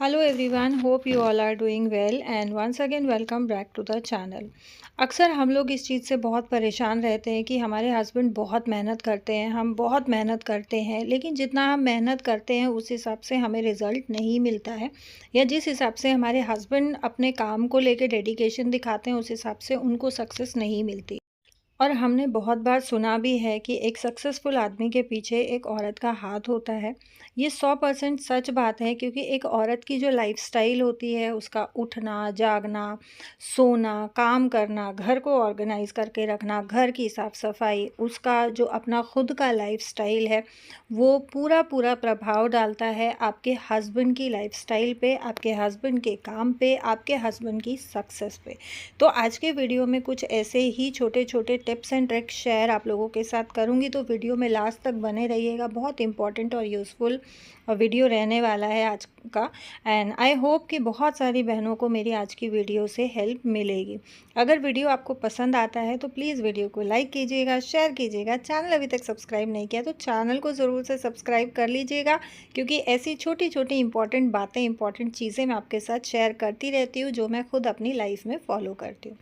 Hello everyone, hope you all are doing well and once again welcome back to the channel. अक्सर हम लोग इस चीज़ से बहुत परेशान रहते हैं कि हमारे हस्बैंड बहुत मेहनत करते हैं, हम बहुत मेहनत करते हैं, लेकिन जितना हम मेहनत करते हैं उस हिसाब से हमें रिज़ल्ट नहीं मिलता है, या जिस हिसाब से हमारे हस्बैंड अपने काम को लेकर डेडिकेशन दिखाते हैं उस हिसाब से उनको सक्सेस नहीं मिलती। और हमने बहुत बार सुना भी है कि एक सक्सेसफुल आदमी के पीछे एक औरत का हाथ होता है। ये 100% सच बात है, क्योंकि एक औरत की जो लाइफस्टाइल होती है, उसका उठना, जागना, सोना, काम करना, घर को ऑर्गेनाइज़ करके रखना, घर की साफ़-सफ़ाई, उसका जो अपना खुद का लाइफस्टाइल है, वो पूरा प्रभाव डालता है आपके हस्बैंड की लाइफस्टाइल पे, आपके हस्बैंड के काम पे, आपके हस्बैंड की सक्सेस पे। तो आज के वीडियो में कुछ ऐसे ही छोटे-छोटे टिप्स एंड ट्रिक्स शेयर आप लोगों के साथ करूँगी, तो वीडियो में लास्ट तक बने रहिएगा। बहुत इंपॉर्टेंट और यूज़फुल वीडियो रहने वाला है आज का, एंड आई होप कि बहुत सारी बहनों को मेरी आज की वीडियो से हेल्प मिलेगी। अगर वीडियो आपको पसंद आता है तो प्लीज़ वीडियो को लाइक कीजिएगा, शेयर कीजिएगा। चैनल अभी तक सब्सक्राइब नहीं किया तो चैनल को ज़रूर से सब्सक्राइब कर लीजिएगा, क्योंकि ऐसी छोटी-छोटी इंपॉर्टेंट बातें, इंपॉर्टेंट चीज़ें मैं आपके साथ शेयर करती रहती हूँ, जो मैं खुद अपनी लाइफ में फॉलो करती हूँ।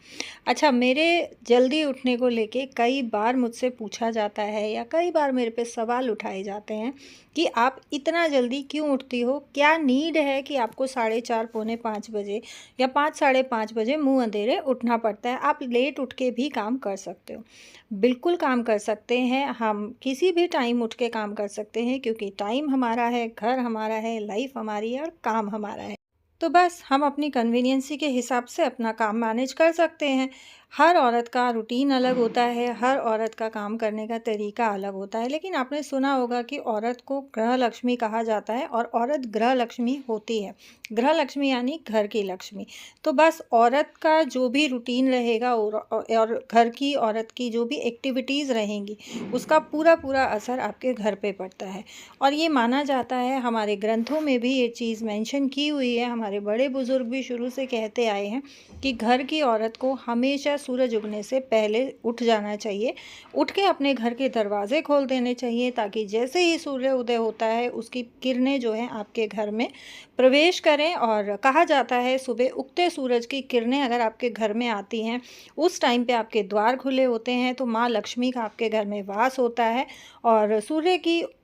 अच्छा, मेरे जल्दी उठने को लेके कई बार मुझसे पूछा जाता है, या कई बार मेरे पे सवाल उठाए जाते हैं कि आप इतना जल्दी क्यों उठती हो? क्या नीड है कि आपको 4:30 पौने 5 बजे या 5 साढ़े 5 बजे मुँह अंधेरे उठना पड़ता है? आप लेट उठ के भी काम कर सकते हो। बिल्कुल काम कर सकते हैं, हम किसी भी टाइम उठ के काम कर सकते हैं, क्योंकि टाइम हमारा है, घर हमारा है, लाइफ हमारी है और काम हमारा है। तो बस हम अपनी कन्वीनियंसी के हिसाब से अपना काम मैनेज कर सकते हैं। हर औरत का रूटीन अलग होता है, हर औरत का काम करने का तरीका अलग होता है, लेकिन आपने सुना होगा कि औरत को गृह लक्ष्मी कहा जाता है, और औरत गृह लक्ष्मी होती है। गृह लक्ष्मी यानी घर की लक्ष्मी। तो बस औरत का जो भी रूटीन रहेगा और घर की औरत की जो भी एक्टिविटीज़ रहेंगी, उसका पूरा असर आपके घर पे पड़ता है। और ये माना जाता है, हमारे ग्रंथों में भी ये चीज़ मेंशन की हुई है, हमारे बड़े बुज़ुर्ग भी शुरू से कहते आए हैं कि घर की औरत को हमेशा सूरज उगने से पहले उठ जाना चाहिए। उठ के अपने घर के दरवाज़े खोल देने चाहिए, ताकि जैसे ही सूर्य उदय होता है उसकी किरणें जो हैं आपके घर में प्रवेश करें। और कहा जाता है, सुबह उगते सूरज की किरणें अगर आपके घर में आती हैं, उस टाइम पे आपके द्वार खुले होते हैं, तो माँ लक्ष्मी का आपके घर में वास होता है, और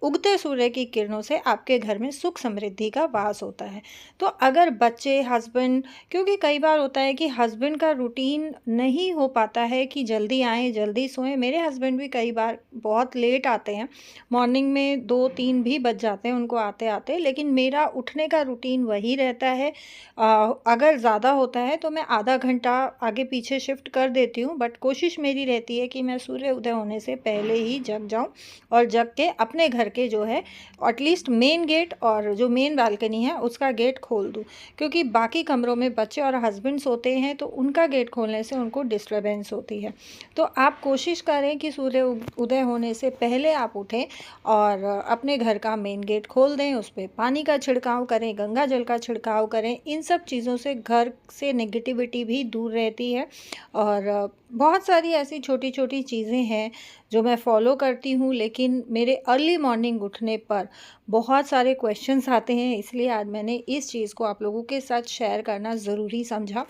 उगते सूर्य की किरणों से आपके घर में सुख समृद्धि का वास होता है। तो अगर बच्चे, हस्बैंड, क्योंकि कई बार होता है कि हस्बैंड का रूटीन नहीं हो पाता है कि जल्दी आएँ, जल्दी सोएं। मेरे हस्बैंड भी कई बार बहुत लेट आते हैं, मॉर्निंग में 2-3 भी बज जाते हैं उनको आते-आते, लेकिन मेरा उठने का रूटीन वही रहता है। अगर ज़्यादा होता है तो मैं आधा घंटा आगे पीछे शिफ्ट कर देती हूँ, बट कोशिश मेरी रहती है कि मैं सूर्य उदय होने से पहले ही जग जाऊँ, और जग के अपने घर के जो है एटलीस्ट मेन गेट और जो मेन बालकनी है उसका गेट खोल दूँ, क्योंकि बाकी कमरों में बच्चे और हस्बैंड सोते हैं, तो उनका गेट खोलने से उनको डिस्टर्बेंस होती है। तो आप कोशिश करें कि सूर्य उदय होने से पहले आप उठें और अपने घर का मेन गेट खोल दें, उस पे पानी का छिड़काव करें, गंगा जल का छिड़काव करें। इन सब चीज़ों से घर से नेगेटिविटी भी दूर रहती है। और बहुत सारी ऐसी छोटी-छोटी चीज़ें हैं जो मैं फ़ॉलो करती हूँ, लेकिन मेरे अर्ली मॉर्निंग उठने पर बहुत सारे क्वेश्चंस आते हैं, इसलिए आज मैंने इस चीज़ को आप लोगों के साथ शेयर करना ज़रूरी समझा।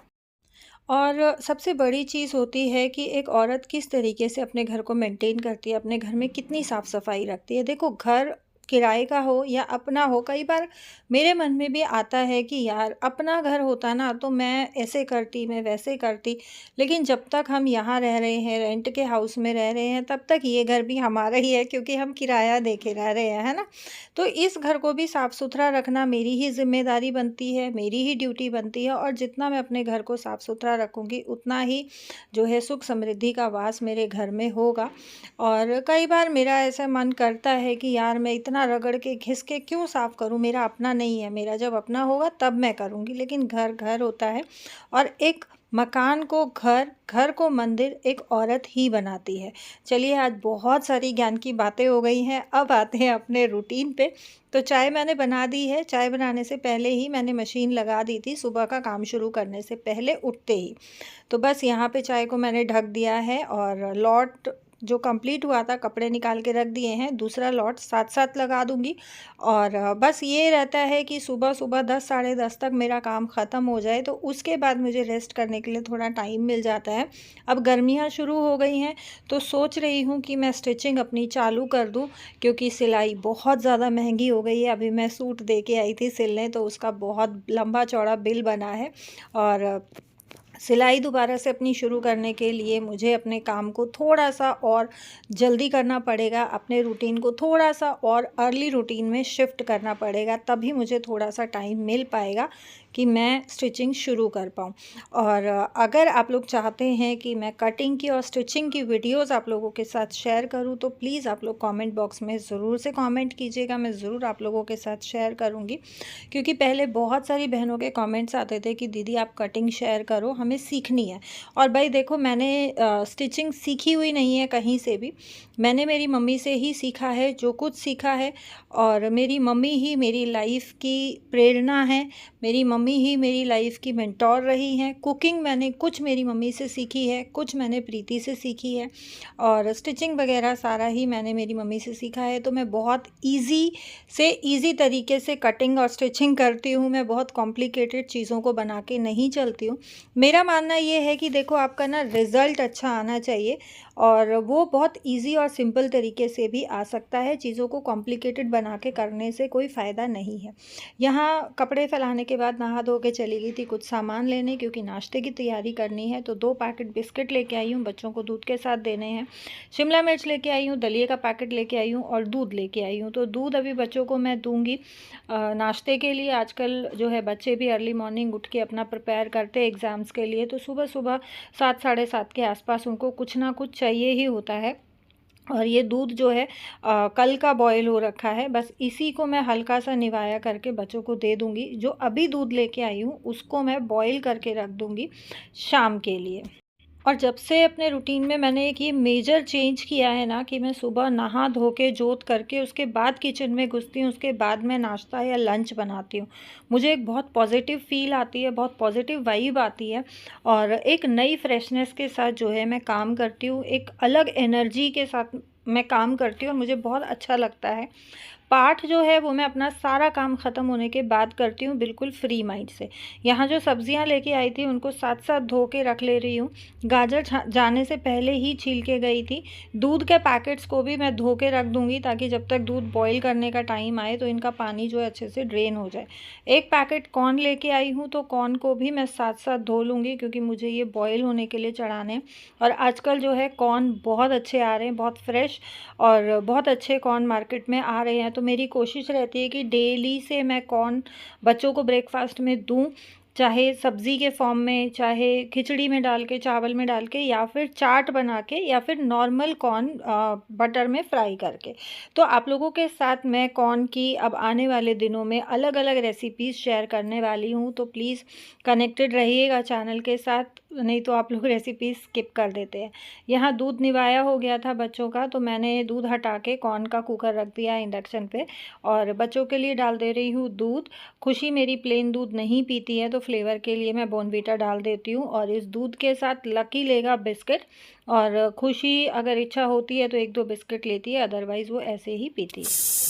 और सबसे बड़ी चीज़ होती है कि एक औरत किस तरीके से अपने घर को मेंटेन करती है, अपने घर में कितनी साफ़-सफ़ाई रखती है। देखो, घर किराए का हो या अपना हो, कई बार मेरे मन में भी आता है कि यार अपना घर होता ना तो मैं ऐसे करती, मैं वैसे करती। लेकिन जब तक हम यहाँ रह रहे हैं, रेंट के हाउस में रह रहे हैं, तब तक ये घर भी हमारा ही है, क्योंकि हम किराया दे के रह रहे हैं, है ना? तो इस घर को भी साफ़-सुथरा रखना मेरी ही ज़िम्मेदारी बनती है, मेरी ही ड्यूटी बनती है, और जितना मैं अपने घर को साफ़-सुथरा रखूँगी, उतना ही जो है सुख समृद्धि का वास मेरे घर में होगा। और कई बार मेरा ऐसा मन करता है कि यार मैं इतना रगड़ के घिस के क्यों साफ़ करूँ, मेरा अपना नहीं है, मेरा जब अपना होगा तब मैं करूँगी। लेकिन घर घर होता है, और एक मकान को घर, घर को मंदिर एक औरत ही बनाती है। चलिए, आज बहुत सारी ज्ञान की बातें हो गई हैं, अब आते हैं अपने रूटीन पे। तो चाय मैंने बना दी है, चाय बनाने से पहले ही मैंने मशीन लगा दी थी, सुबह का काम शुरू करने से पहले उठते ही। तो बस यहाँ पे चाय को मैंने ढक दिया है, और लौट जो कंप्लीट हुआ था कपड़े निकाल के रख दिए हैं, दूसरा लॉट साथ साथ लगा दूँगी। और बस ये रहता है कि सुबह-सुबह 10 साढ़े 10 तक मेरा काम ख़त्म हो जाए, तो उसके बाद मुझे रेस्ट करने के लिए थोड़ा टाइम मिल जाता है। अब गर्मियाँ शुरू हो गई हैं, तो सोच रही हूँ कि मैं स्टिचिंग अपनी चालू कर दूँ, क्योंकि सिलाई बहुत ज़्यादा महँगी हो गई है। अभी मैं सूट दे के आई थी सिलने, तो उसका बहुत लंबा चौड़ा बिल बना है। और सिलाई दोबारा से अपनी शुरू करने के लिए मुझे अपने काम को थोड़ा-सा और जल्दी करना पड़ेगा, अपने रूटीन को थोड़ा-सा और अर्ली रूटीन में शिफ्ट करना पड़ेगा, तभी मुझे थोड़ा-सा टाइम मिल पाएगा कि मैं स्टिचिंग शुरू कर पाऊँ। और अगर आप लोग चाहते हैं कि मैं कटिंग की और स्टिचिंग की वीडियोज़ आप लोगों के साथ शेयर करूँ, तो प्लीज़ आप लोग कमेंट बॉक्स में ज़रूर से कमेंट कीजिएगा, मैं ज़रूर आप लोगों के साथ शेयर करूँगी। क्योंकि पहले बहुत सारी बहनों के कमेंट्स आते थे कि दीदी आप कटिंग शेयर करो, हमें सीखनी है। और भाई देखो, मैंने स्टिचिंग सीखी हुई नहीं है कहीं से भी, मैंने मेरी मम्मी से ही सीखा है जो कुछ सीखा है। और मेरी मम्मी ही मेरी लाइफ की प्रेरणा है, मेरी मम्मी ही मेरी लाइफ की मेंटोर रही हैं। कुकिंग मैंने कुछ मेरी मम्मी से सीखी है, कुछ मैंने प्रीति से सीखी है, और स्टिचिंग वगैरह सारा ही मैंने मेरी मम्मी से सीखा है। तो मैं बहुत ईज़ी तरीके से कटिंग और स्टिचिंग करती हूँ, मैं बहुत कॉम्प्लिकेटेड चीज़ों को बना के नहीं चलती हूँ। मेरा मानना ये है कि देखो, आपका ना रिज़ल्ट अच्छा आना चाहिए, और वो बहुत ईज़ी और सिंपल तरीके से भी आ सकता है। चीज़ों को कॉम्प्लिकेटेड बना के करने से कोई फ़ायदा नहीं है। यहाँ कपड़े फैलाने के बाद नहा धो के चली गई थी कुछ सामान लेने, क्योंकि नाश्ते की तैयारी करनी है। तो 2 पैकेट बिस्किट लेके आई हूँ, बच्चों को दूध के साथ देने हैं। शिमला मिर्च लेके आई हूँ, दलिए का पैकेट लेके आई हूँ, और दूध लेके आई हूँ। तो दूध अभी बच्चों को मैं दूँगी नाश्ते के लिए। आजकल जो है बच्चे भी अर्ली मॉर्निंग उठ के अपना प्रिपेयर करते हैं एग्ज़ाम्स के लिए, तो सुबह-सुबह 7 साढ़े 7 के आसपास उनको कुछ ना कुछ चाहिए ही होता है। और ये दूध जो है कल का बॉयल हो रखा है, बस इसी को मैं हल्का सा निवाया करके बच्चों को दे दूँगी। जो अभी दूध लेके आई हूँ उसको मैं बॉयल करके रख दूँगी शाम के लिए। और जब से अपने रूटीन में मैंने एक ये मेजर चेंज किया है ना, कि मैं सुबह नहा धो के जोत करके उसके बाद किचन में घुसती हूँ, उसके बाद मैं नाश्ता या लंच बनाती हूँ। मुझे एक बहुत पॉजिटिव फ़ील आती है, बहुत पॉजिटिव वाइब आती है, और एक नई फ्रेशनेस के साथ जो है मैं काम करती हूँ, एक अलग एनर्जी के साथ मैं काम करती हूँ, और मुझे बहुत अच्छा लगता है। पाठ जो है वो मैं अपना सारा काम ख़त्म होने के बाद करती हूँ, बिल्कुल फ्री माइंड से। यहाँ जो सब्जियाँ लेके आई थी उनको साथ-साथ धो के रख ले रही हूँ। गाजर जाने से पहले ही छील के गई थी। दूध के पैकेट्स को भी मैं धो के रख दूँगी, ताकि जब तक दूध बॉयल करने का टाइम आए तो इनका पानी जो है अच्छे से ड्रेन हो जाए। एक पैकेट कॉर्न लेके आई हूँ, तो कॉर्न को भी मैं साथ-साथ धो लूँगी, क्योंकि मुझे ये बॉयल होने के लिए चढ़ाने हैं। और आजकल जो है कॉर्न बहुत अच्छे आ रहे हैं, बहुत फ्रेश, और बहुत अच्छे कॉर्न मार्केट में आ रहे हैं। तो मेरी कोशिश रहती है कि डेली से मैं कॉर्न बच्चों को ब्रेकफास्ट में दूँ, चाहे सब्ज़ी के फॉर्म में, चाहे खिचड़ी में डाल के, चावल में डाल के, या फिर चाट बना के, या फिर नॉर्मल कॉर्न बटर में फ्राई करके। तो आप लोगों के साथ मैं कॉर्न की अब आने वाले दिनों में अलग-अलग रेसिपीज़ शेयर करने वाली हूँ, तो प्लीज़ कनेक्टेड रहिएगा चैनल के साथ, नहीं तो आप लोग रेसिपीज़ स्किप कर देते हैं। यहाँ दूध निवाया हो गया था बच्चों का, तो मैंने दूध हटा के कॉर्न का कुकर रख दिया है इंडक्शन पे, और बच्चों के लिए डाल दे रही हूँ दूध। खुशी मेरी प्लेन दूध नहीं पीती है, तो फ्लेवर के लिए मैं बॉर्नवीटा डाल देती हूँ, और इस दूध के साथ लकी लेगा बिस्किट, और खुशी अगर इच्छा होती है तो 1-2 बिस्किट लेती है, अदरवाइज़ वो ऐसे ही पीती है।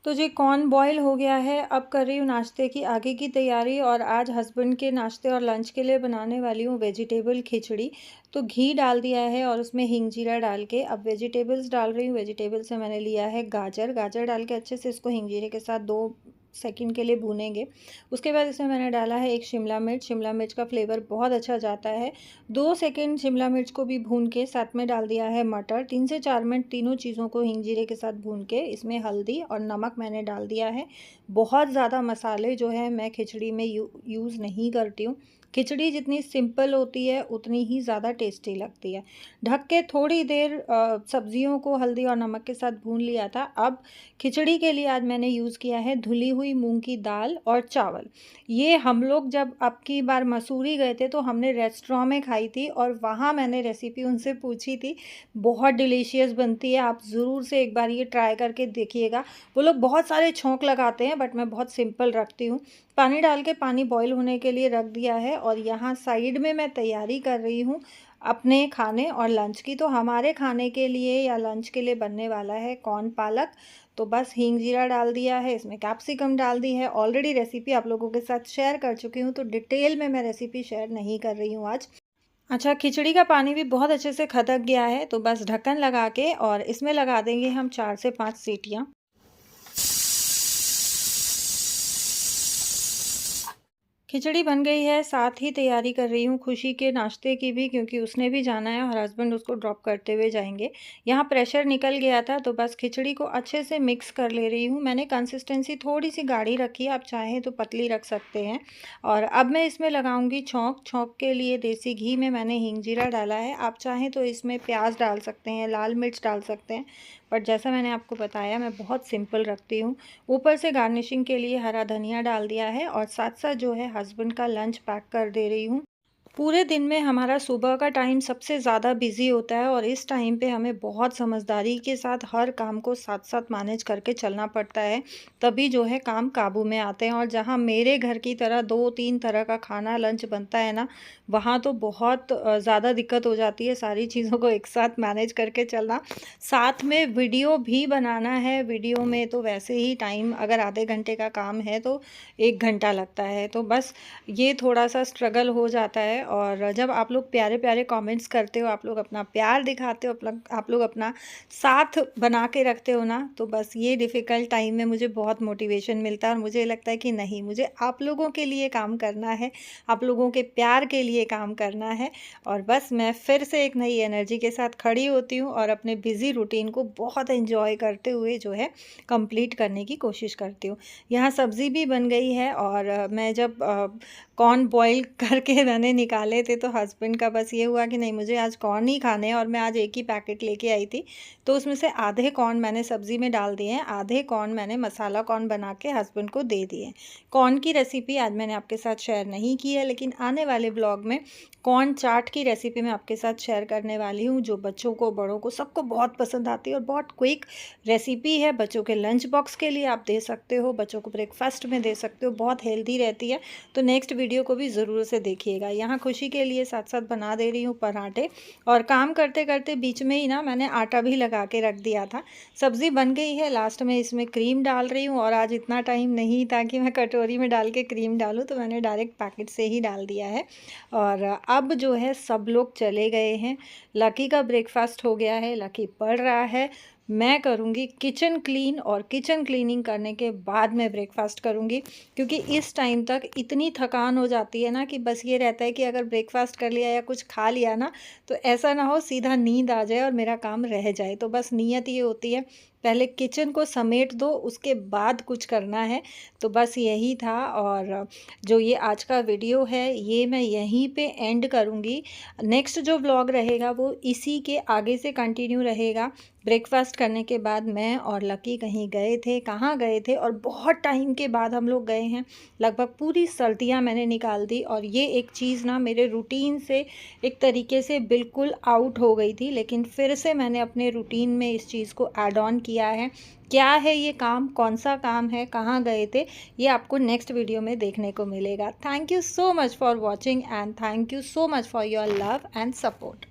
तो जी कॉर्न बॉयल हो गया है, अब कर रही हूँ नाश्ते की आगे की तैयारी, और आज हस्बैंड के नाश्ते और लंच के लिए बनाने वाली हूँ वेजिटेबल खिचड़ी। तो घी डाल दिया है, और उसमें हींग जीरा डाल के अब वेजिटेबल्स डाल रही हूँ। वेजिटेबल्स में मैंने लिया है गाजर, गाजर डाल के अच्छे से इसको हींग जीरे के साथ 2 सेकंड के लिए भूनेंगे। उसके बाद इसमें मैंने डाला है एक शिमला मिर्च का फ्लेवर बहुत अच्छा जाता है। 2 सेकंड शिमला मिर्च को भी भून के साथ में डाल दिया है मटर। 3 से 4 मिनट तीनों चीज़ों को हींग जीरे के साथ भून के इसमें हल्दी और नमक मैंने डाल दिया है। बहुत ज़्यादा मसाले जो है मैं खिचड़ी में यूज़ नहीं करती हूँ। खिचड़ी जितनी सिंपल होती है उतनी ही ज़्यादा टेस्टी लगती है। ढक के थोड़ी देर सब्जियों को हल्दी और नमक के साथ भून लिया था। अब खिचड़ी के लिए आज मैंने यूज़ किया है धुली हुई मूंग की दाल और चावल। ये हम लोग जब अब की बार मसूरी गए थे तो हमने रेस्टोरेंट में खाई थी, और वहाँ मैंने रेसिपी उनसे पूछी थी। बहुत डिलीशियस बनती है, आप ज़रूर से एक बार ये ट्राई करके देखिएगा। वो लोग बहुत सारे छौंक लगाते हैं, बट मैं बहुत सिंपल रखती हूँ। पानी डाल के पानी बॉईल होने के लिए रख दिया है, और यहाँ साइड में मैं तैयारी कर रही हूँ अपने खाने और लंच की। तो हमारे खाने के लिए या लंच के लिए बनने वाला है कॉर्न पालक। तो बस हींग जीरा डाल दिया है, इसमें कैप्सिकम डाल दी है। ऑलरेडी रेसिपी आप लोगों के साथ शेयर कर चुकी हूँ, तो डिटेल में मैं रेसिपी शेयर नहीं कर रही हूँ आज। अच्छा, खिचड़ी का पानी भी बहुत अच्छे से खदक गया है, तो बस ढक्कन लगा के और इसमें लगा देंगे हम 4 से 5 सीटियाँ। खिचड़ी बन गई है, साथ ही तैयारी कर रही हूँ खुशी के नाश्ते की भी, क्योंकि उसने भी जाना है और हस्बैंड उसको ड्रॉप करते हुए जाएंगे। यहाँ प्रेशर निकल गया था, तो बस खिचड़ी को अच्छे से मिक्स कर ले रही हूँ। मैंने कंसिस्टेंसी थोड़ी सी गाढ़ी रखी है, आप चाहें तो पतली रख सकते हैं। और अब मैं इसमें लगाऊंगी छौंक। छौंक के लिए देसी घी में मैंने हींग जीरा डाला है। आप चाहें तो इसमें प्याज डाल सकते हैं, लाल मिर्च डाल सकते हैं, बट जैसा मैंने आपको बताया मैं बहुत सिंपल रखती हूँ। ऊपर से गार्निशिंग के लिए हरा धनिया डाल दिया है और साथ साथ जो है हस्बैंड का लंच पैक कर दे रही हूँ। पूरे दिन में हमारा सुबह का टाइम सबसे ज़्यादा बिजी होता है और इस टाइम पे हमें बहुत समझदारी के साथ हर काम को साथ साथ मैनेज करके चलना पड़ता है, तभी जो है काम काबू में आते हैं। और जहाँ मेरे घर की तरह 2-3 तरह का खाना लंच बनता है ना, वहाँ तो बहुत ज़्यादा दिक्कत हो जाती है सारी चीज़ों को एक साथ मैनेज करके चलना। साथ में वीडियो भी बनाना है। वीडियो में तो वैसे ही टाइम अगर आधे घंटे का काम है तो 1 घंटा लगता है, तो बस ये थोड़ा सा स्ट्रगल हो जाता है। और जब आप लोग प्यारे प्यारे कमेंट्स करते हो, आप लोग अपना प्यार दिखाते हो, आप लोग अपना साथ बना के रखते हो ना, तो बस ये डिफ़िकल्ट टाइम में मुझे बहुत मोटिवेशन मिलता है और मुझे लगता है कि नहीं, मुझे आप लोगों के लिए काम करना है, आप लोगों के प्यार के लिए काम करना है। और बस मैं फिर से एक नई एनर्जी के साथ खड़ी होती हूँ और अपने बिज़ी रूटीन को बहुत एंजॉय करते हुए जो है कंप्लीट करने की कोशिश करती हूँ। यहाँ सब्ज़ी भी बन गई है और मैं जब कॉर्न बॉईल करके मैंने निकाले थे, तो हस्बैंड का बस ये हुआ कि नहीं, मुझे आज कॉर्न ही खाने हैं। और मैं आज एक ही पैकेट लेके आई थी, तो उसमें से आधे कॉर्न मैंने सब्ज़ी में डाल दिए हैं, आधे कॉर्न मैंने मसाला कॉर्न बना के हस्बैंड को दे दिए। कॉर्न की रेसिपी आज मैंने आपके साथ शेयर नहीं की है, लेकिन आने वाले ब्लॉग में कॉर्न चाट की रेसिपी मैं आपके साथ शेयर करने वाली हूँ, जो बच्चों को, बड़ों को, सबको बहुत पसंद आती है और बहुत क्विक रेसिपी है। बच्चों के लंच बॉक्स के लिए आप दे सकते हो, बच्चों को ब्रेकफास्ट में दे सकते हो, बहुत हेल्दी रहती है। तो नेक्स्ट वीडियो को भी ज़रूर से देखिएगा। यहाँ खुशी के लिए साथ साथ बना दे रही हूँ पराठे, और काम करते करते बीच में ही ना मैंने आटा भी लगा के रख दिया था। सब्ज़ी बन गई है, लास्ट में इसमें क्रीम डाल रही हूँ। और आज इतना टाइम नहीं था कि मैं कटोरी में डाल के क्रीम डालूँ, तो मैंने डायरेक्ट पैकेट से ही डाल दिया है। और अब जो है सब लोग चले गए हैं, लकी का ब्रेकफास्ट हो गया है, लकी पढ़ रहा है। मैं करूँगी किचन क्लीन और किचन क्लीनिंग करने के बाद मैं ब्रेकफास्ट करूँगी, क्योंकि इस टाइम तक इतनी थकान हो जाती है ना कि बस ये रहता है कि अगर ब्रेकफास्ट कर लिया या कुछ खा लिया ना, तो ऐसा ना हो सीधा नींद आ जाए और मेरा काम रह जाए। तो बस नीयत ये होती है, पहले किचन को समेट दो, उसके बाद कुछ करना है। तो बस यही था। और जो ये आज का वीडियो है ये मैं यहीं पे एंड करूँगी। नेक्स्ट जो व्लॉग रहेगा वो इसी के आगे से कंटिन्यू रहेगा। ब्रेकफास्ट करने के बाद मैं और लकी कहीं गए थे, कहाँ गए थे, और बहुत टाइम के बाद हम लोग गए हैं। लगभग पूरी सर्दियाँ मैंने निकाल दी, और ये एक चीज़ ना मेरे रूटीन से एक तरीके से बिल्कुल आउट हो गई थी, लेकिन फिर से मैंने अपने रूटीन में इस चीज़ को ऐड ऑन किया है। क्या है ये काम, कौन सा काम है, कहाँ गए थे, ये आपको नेक्स्ट वीडियो में देखने को मिलेगा। Thank you so much for watching and thank you so much for your love and support.